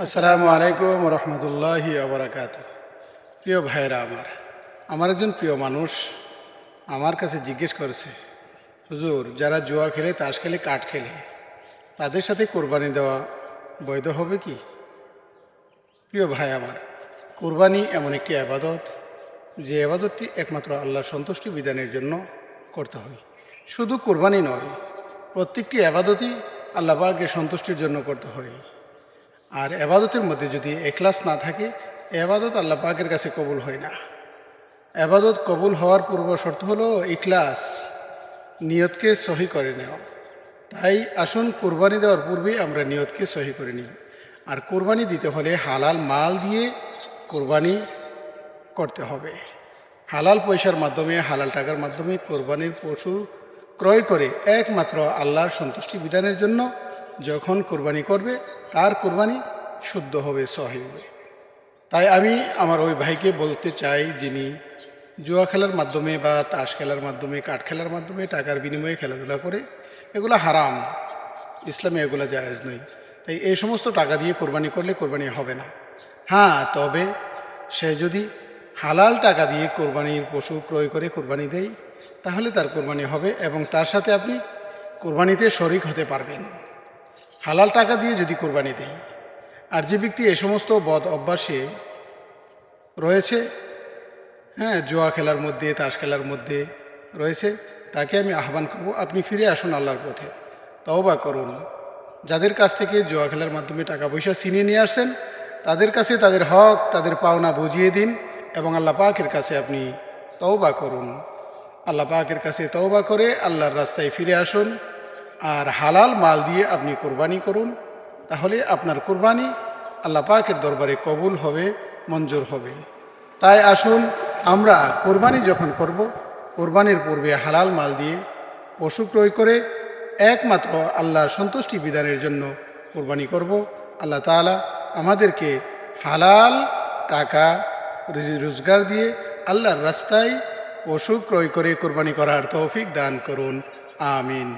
আসসালামু আলাইকুম রহমতুল্লাহি আবরাকাত। প্রিয় ভাইরা, আমার একজন প্রিয় মানুষ আমার কাছে জিজ্ঞেস করেছে, হুজুর, যারা জুয়া খেলে, তাস খেলে, কাঠ খেলে, তাদের সাথে কোরবানি দেওয়া বৈধ হবে কি? প্রিয় ভাই কোরবানি এমন একটি আবাদত, যে আবাদতটি একমাত্র আল্লাহর সন্তুষ্টি বিধানের জন্য করতে হয়। শুধু কোরবানি নয়, প্রত্যেকটি আবাদতই আল্লাহ পাকের সন্তুষ্টির জন্য করতে হয়। আর এবাদতের মধ্যে যদি এখলাস না থাকে, এবাদত আল্লাহ পাকের কাছে কবুল হয় না। এবাদত কবুল হওয়ার পূর্ব শর্ত হলো ইখলাস, নিয়তকে সহি করে নেওয়া। তাই আসুন কোরবানি দেওয়ার পূর্বেই আমরা নিয়তকে সহি করে নিই। আর কোরবানি দিতে হলে হালাল মাল দিয়ে কোরবানি করতে হবে। হালাল পয়সার মাধ্যমে, হালাল টাকার মাধ্যমে কোরবানির পশু ক্রয় করে একমাত্র আল্লাহর সন্তুষ্টি বিধানের জন্য যখন কোরবানি করবে, তার কোরবানি শুদ্ধ হবে, সহি হবে। তাই আমি আমার ওই ভাইকে বলতে চাই, যিনি জুয়া খেলার মাধ্যমে বা তাস খেলার মাধ্যমে, কাঠ খেলার মাধ্যমে টাকার বিনিময়ে খেলাধুলা করে, এগুলো হারাম, ইসলামে এগুলো জায়েজ নয়। তাই এই সমস্ত টাকা দিয়ে কোরবানি করলে কোরবানি হবে না। হ্যাঁ, তবে সে যদি হালাল টাকা দিয়ে কোরবানির পশু ক্রয় করে কোরবানি দেয়, তাহলে তার কোরবানি হবে এবং তার সাথে আপনি কোরবানিতে শরিক হতে পারবেন, হালাল টাকা দিয়ে যদি কোরবানি দেয়। আর যে ব্যক্তি এ সমস্ত বদ অভ্যাসে রয়েছে, জুয়া খেলার মধ্যে, তাস খেলার মধ্যে রয়েছে, তাকে আমি আহ্বান করব, আপনি ফিরে আসুন আল্লাহর পথে, তওবা করুন। যাদের কাছ থেকে জুয়া খেলার মাধ্যমে টাকা পয়সা ছিনিয়ে নিয়ে আসছেন, তাদের কাছে তাদের হক, তাদের পাওনা বুঝিয়ে দিন এবং আল্লাহ পাকের কাছে আপনি তওবা করুন। আল্লাহ পাকের কাছে তওবা করে আল্লাহর রাস্তায় ফিরে আসুন। আর হালাল মাল দিয়ে আপনি কোরবানি করুন, তাহলে আপনার কোরবানি আল্লাহ পাকের দরবারে কবুল হবে, মঞ্জুর হবে। তাই আসুন, আমরা কোরবানি যখন করব, কোরবানির পূর্বে হালাল মাল দিয়ে পশু ক্রয় করে একমাত্র আল্লাহর সন্তুষ্টি বিধানের জন্য কোরবানি করব। আল্লাহ তাআলা আমাদেরকে হালাল টাকা রোজগার দিয়ে আল্লাহর রাস্তায় পশু ক্রয় করে কোরবানি করার তৌফিক দান করুন। আমিন।